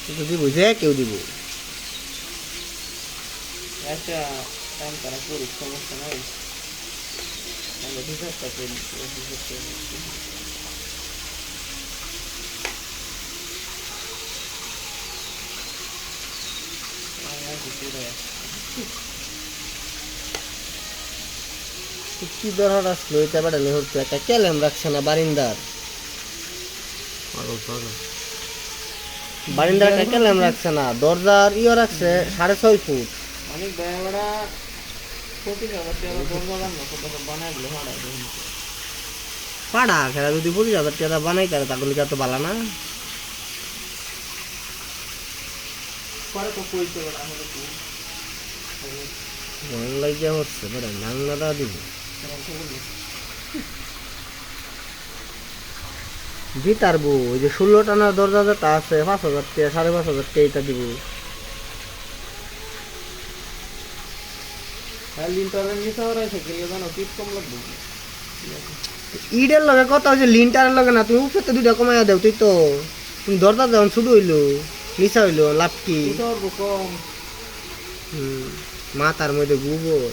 কিন্তু দিব যে কেউ দিব একটা টাইম তারা করুক, সমস্যা নাই। আমরা হিসাবটা করি, কি দরকার আসলো এটা বাড়ালে হতো একটা ক্যালেম রাখছে না বারিন্দার বারিন্দার একটা ক্যালেম রাখছে না দরজার ইয়ে রাখছে 6.5 ফুট অনেক বেড়া 25,000 টাকা দরজা বানানো কত বানাই দিলে পাড়া খেলা যদি 25,000 টাকা বানাই তাহলে তাগুলি তো ভালো না পরে তো কইতে বড় হলো কি মন লাগিয়া হচ্ছে বড় নাংনাটা দিব দিতারবো ওই যে 16 টানার দরজা যেটা আছে 5,000 টাকা 5,500 টাকা এটা দিব লিন্টারের নিচে ওরা থেকে জানো পিট কম লাগবে। ইডের লগে কথা হয়েছে লিন্টারের লগে না তুমি উপরে তো 2টা কমাইয়া দেও তুই তো তুমি দরজা যখন শুরু হইলো নিচা হইলো লাভ কি কম মাথার মধ্যে গোবর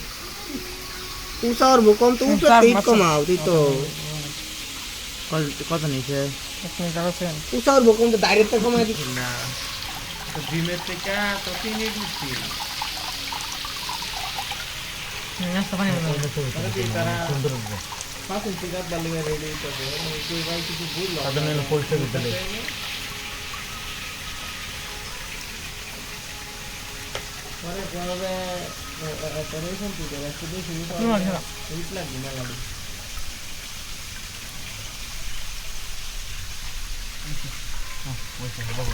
উঁচার কম তো উপরে তো ইট কমাও তুই তো কত নিচে উঁচার কম তো ডাইরেক্ট কমাই দিস না জিমের থেকে তো 3 ইট নিচ্ছি নাস্তা পানি সুন্দর হবে 5 ইঞ্চি গাছ বালি রেডি করতে হবে তুই ভাই কিছু ভুল তাদের নেন পরিষ্কার করতে হবে পরে করবে অপারেশন তুই করে শুধু শুরু করে ইট লাগবে না লাগবে ওকে বাবা